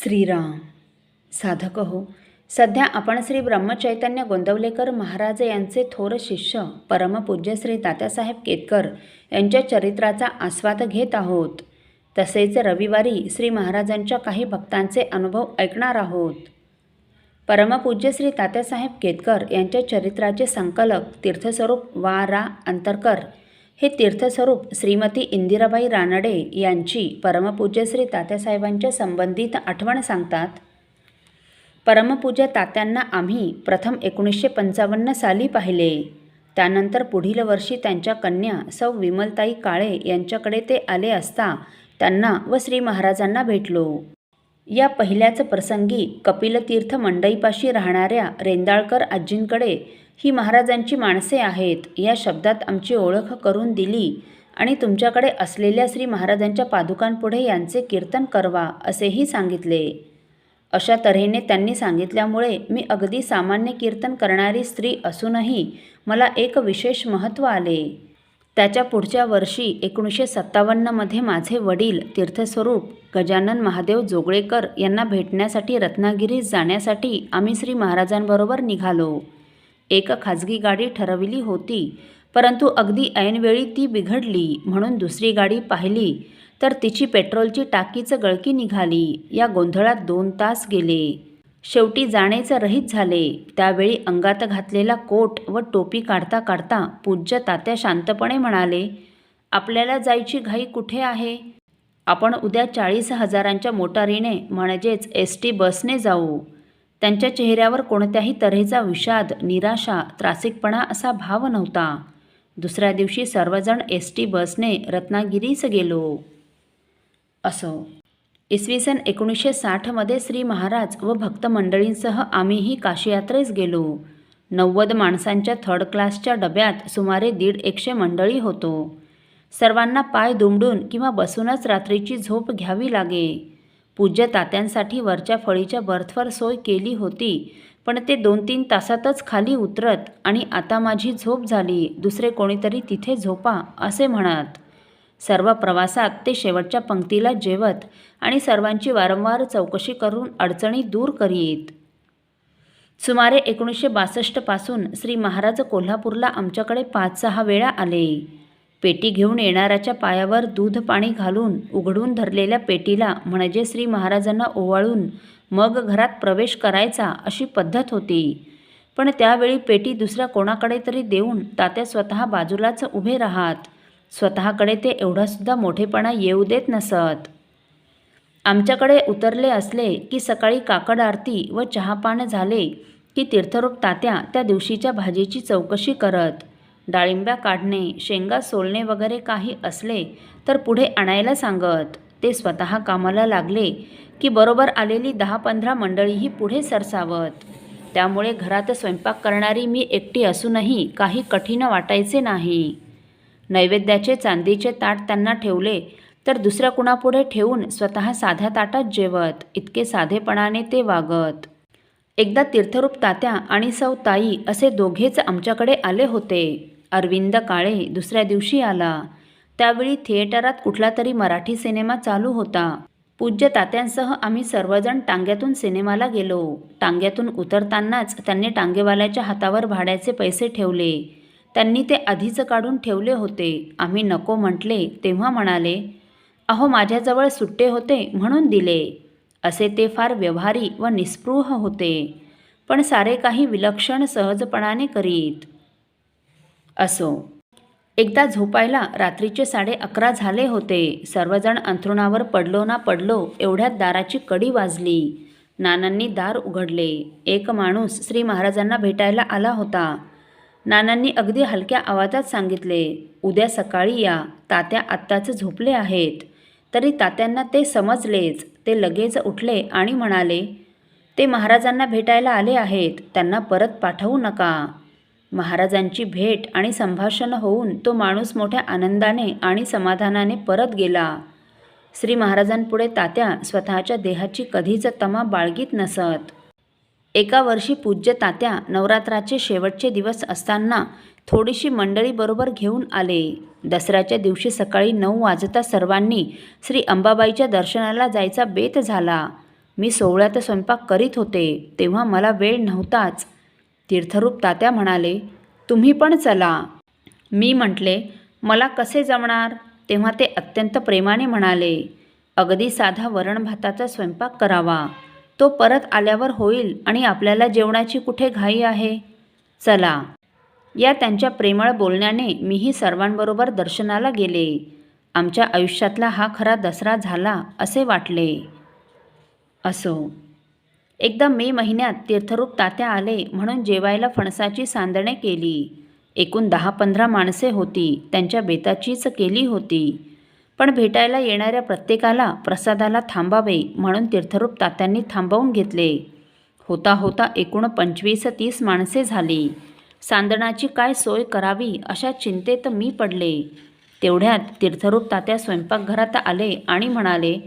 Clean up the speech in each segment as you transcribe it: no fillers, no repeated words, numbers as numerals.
श्रीराम. साधक हो, सध्या आपण श्री ब्रह्मचैतन्य गोंदवलेकर महाराज यांचे थोर शिष्य परमपूज्य श्री तात्यासाहेब केतकर यांच्या चरित्राचा आस्वाद घेत आहोत. तसेच रविवारी श्री महाराजांच्या काही भक्तांचे अनुभव ऐकणार आहोत. परमपूज्य श्री तात्यासाहेब केतकर यांच्या चरित्राचे संकलक तीर्थस्वरूप वा रा अंतरकर हे तीर्थस्वरूप श्रीमती इंदिराबाई रानडे यांची परमपूज्य श्री तात्यासाहेबांच्या संबंधित आठवण सांगतात. परमपूज्य तात्यांना आम्ही प्रथम 1955 साली पाहिले. त्यानंतर पुढील वर्षी त्यांच्या कन्या सौ विमलताई काळे यांच्याकडे ते आले असता त्यांना व श्री महाराजांना भेटलो. या पहिल्याच प्रसंगी कपिलतीर्थ मंडईपाशी राहणाऱ्या रेंदाळकर आजींकडे ही महाराजांची माणसे आहेत या शब्दात आमची ओळख करून दिली आणि तुमच्याकडे असलेल्या श्री महाराजांच्या पादुकांपुढे यांचे कीर्तन करवा असेही सांगितले. अशा तऱ्हेने त्यांनी सांगितल्यामुळे मी अगदी सामान्य कीर्तन करणारी स्त्री असूनही मला एक विशेष महत्त्व आले. त्याच्या पुढच्या वर्षी 1957 माझे वडील तीर्थस्वरूप गजानन महादेव जोगळेकर यांना भेटण्यासाठी रत्नागिरीत जाण्यासाठी आम्ही श्री महाराजांबरोबर निघालो. एक खाजगी गाडी ठरविली होती, परंतु अगदी ऐनवेळी ती बिघडली म्हणून दुसरी गाडी पाहिली तर तिची पेट्रोलची टाकीच गळकी निघाली. या गोंधळात 2 तास गेले. शेवटी जाणेच रहित झाले. त्यावेळी अंगात घातलेला कोट व टोपी काढता काढता पूज्य तात्या शांतपणे म्हणाले, आपल्याला जायची घाई कुठे आहे? आपण उद्या 40,000च्या मोटारीने म्हणजेच ST बसने जाऊ. त्यांच्या चेहऱ्यावर कोणत्याही तऱ्हेचा विषाद, निराशा, त्रासिकपणा असा भाव नव्हता. दुसऱ्या दिवशी सर्वजण ST बसने रत्नागिरीस गेलो. असो. इसवी सन 1960 श्री महाराज व भक्त मंडळींसह आम्हीही काशीयात्रेस गेलो. 90 माणसांच्या 3rd क्लासच्या डब्यात सुमारे 150 मंडळी होतो. सर्वांना पाय दुमडून किंवा बसूनच रात्रीची झोप घ्यावी लागे. पूज्य तात्यांसाठी वरच्या फळीच्या बर्थवर सोय केली होती, पण ते 2-3 तासातच खाली उतरत आणि आता माझी झोप झाली, दुसरे कोणीतरी तिथे झोपा असे म्हणत. सर्व प्रवासात ते शेवटच्या पंक्तीला जेवत आणि सर्वांची वारंवार चौकशी करून अडचणी दूर करीत. सुमारे 1962 पासून श्री महाराज कोल्हापूरला आमच्याकडे 5-6 वेळा आले. पेटी घेऊन येणाऱ्याच्या पायावर दूध पाणी घालून उघडून धरलेल्या पेटीला म्हणजे श्री महाराजांना ओवाळून मग घरात प्रवेश करायचा अशी पद्धत होती. पण त्यावेळी पेटी दुसऱ्या कोणाकडे तरी देऊन तात्या स्वतः बाजूलाच उभे राहत. स्वतःकडे ते एवढासुद्धा मोठेपणा येऊ देत नसत. आमच्याकडे उतरले असले की सकाळी काकड आरती व चहापान झाले की तीर्थरूप तात्या त्या दिवशीच्या भाजीची चौकशी करत. डाळिंब्या काढणे, शेंगा सोलणे वगैरे काही असले तर पुढे आणायला सांगत. ते स्वतः कामाला लागले की बरोबर आलेली 10-15 मंडळीही पुढे सरसावत. त्यामुळे घरात स्वयंपाक करणारी मी एकटी असूनही काही कठीण वाटायचे नाही. नैवेद्याचे चांदीचे ताट त्यांना ठेवले तर दुसऱ्या कुणापुढे ठेवून स्वतः साध्या ताटात जेवत. इतके साधेपणाने ते वागत. एकदा तीर्थरूप तात्या आणि सौ ताई असे दोघेच आमच्याकडे आले होते. अरविंद काळे दुसऱ्या दिवशी आला. त्यावेळी थिएटरात कुठला तरी मराठी सिनेमा चालू होता. पूज्य तात्यांसह आम्ही सर्वजण टांग्यातून सिनेमाला गेलो. टांग्यातून उतरतानाच त्यांनी टांगेवाल्याच्या हातावर भाड्याचे पैसे ठेवले. त्यांनी ते आधीच काढून ठेवले होते. आम्ही नको म्हटले तेव्हा म्हणाले, अहो माझ्याजवळ सुट्टे होते म्हणून दिले. असे ते फार व्यवहारी व निस्पृह होते, पण सारे काही विलक्षण सहजपणाने करीत. असो. एकदा झोपायला रात्रीचे 11:30 झाले होते. सर्वजण अंथरुणावर पडलो ना पडलो एवढ्यात दाराची कडी वाजली. नानांनी दार उघडले. एक माणूस श्री महाराजांना भेटायला आला होता. नानांनी अगदी हलक्या आवाजात सांगितले, उद्या सकाळी या, तात्या आत्ताच झोपले आहेत. तरी तात्यांना ते समजलेच. ते लगेच उठले आणि म्हणाले, ते महाराजांना भेटायला आले आहेत, त्यांना परत पाठवू नका. महाराजांची भेट आणि संभाषण होऊन तो माणूस मोठ्या आनंदाने आणि समाधानाने परत गेला. श्री महाराजांपुढे तात्या स्वतःच्या देहाची कधीच तमा बाळगीत नसत. एका वर्षी पूज्य तात्या नवरात्राचे शेवटचे दिवस असताना थोडीशी मंडळी बरोबर घेऊन आले. दसऱ्याच्या दिवशी सकाळी 9 वाजता सर्वांनी श्री अंबाबाईच्या दर्शनाला जायचा बेत झाला. मी सोवळ्यात स्वयंपाक करीत होते तेव्हा मला वेळ नव्हताच. तीर्थरूप तात्या म्हणाले, तुम्ही पण चला. मी म्हटले, मला कसे जमणार? तेव्हा ते अत्यंत प्रेमाने म्हणाले, अगदी साधा वरण भाताचा स्वयंपाक करावा. तो परत आल्यावर होईल आणि आपल्याला जेवणाची कुठे घाई आहे. चला. या त्यांच्या प्रेमळ बोलण्याने मीही सर्वांबरोबर दर्शनाला गेले. आमच्या आयुष्यातला हा खरा दसरा झाला असे वाटले. असो. एकदा मे महिन्यात तीर्थरूप तात्या आले म्हणून जेवायला फणसाची सांदणे केली. एकूण 10-15 माणसे होती. त्यांच्या बेताचीच केली होती. पण भेटायला येणाऱ्या प्रत्येकाला प्रसादाला थांबावे म्हणून तीर्थरूप तात्यांनी थांबवून घेतले. होता होता एकूण 25-30 माणसे झाली. सांदणाची काय सोय करावी अशा चिंतेत मी पडले. तेवढ्यात तीर्थरूप तात्या स्वयंपाकघरात आले आणि म्हणाले,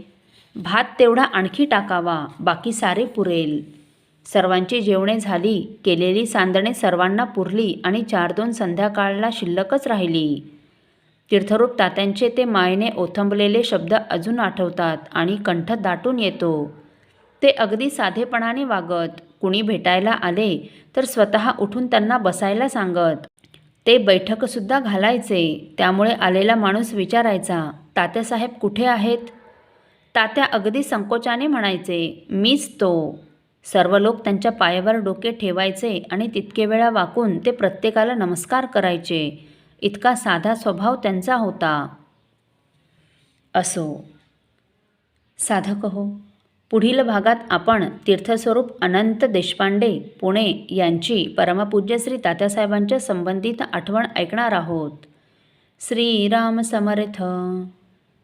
भात तेवढा आणखी टाकावा, बाकी सारे पुरेल. सर्वांची जेवणे झाली. केलेली सांदणे सर्वांना पुरली आणि 4-2 संध्याकाळला शिल्लकच राहिली. तीर्थरूप तात्यांचे ते मायेने ओथंबलेले शब्द अजून आठवतात आणि कंठ दाटून येतो. ते अगदी साधेपणाने वागत. कुणी भेटायला आले तर स्वतः उठून त्यांना बसायला सांगत. ते बैठकसुद्धा घालायचे. त्यामुळे आलेला माणूस विचारायचा, तात्यासाहेब कुठे आहेत? तात्या अगदी संकोचाने म्हणायचे, मीच तो. सर्व लोक त्यांच्या पायावर डोके ठेवायचे आणि तितके वेळा वाकून ते प्रत्येकाला नमस्कार करायचे. इतका साधा स्वभाव त्यांचा होता. असो. साधक हो, पुढील भागात आपण तीर्थस्वरूप अनंत देशपांडे पुणे यांची परमपूज्य श्री तात्यासाहेबांच्या संबंधित आठवण ऐकणार आहोत. श्रीराम समर्थ.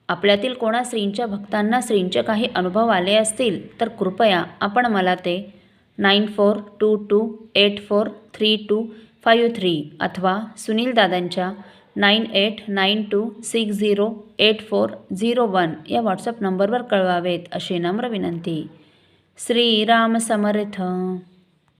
आपल्यातील कोणा श्रींच्या भक्तांना श्रींचे काही अनुभव आले असतील तर कृपया आपण मला ते 9422843253 अथवा सुनील दादांच्या 9892608401 या व्हॉट्सअप नंबरवर कळवावेत अशी नम्र विनंती. श्रीराम समर्थ.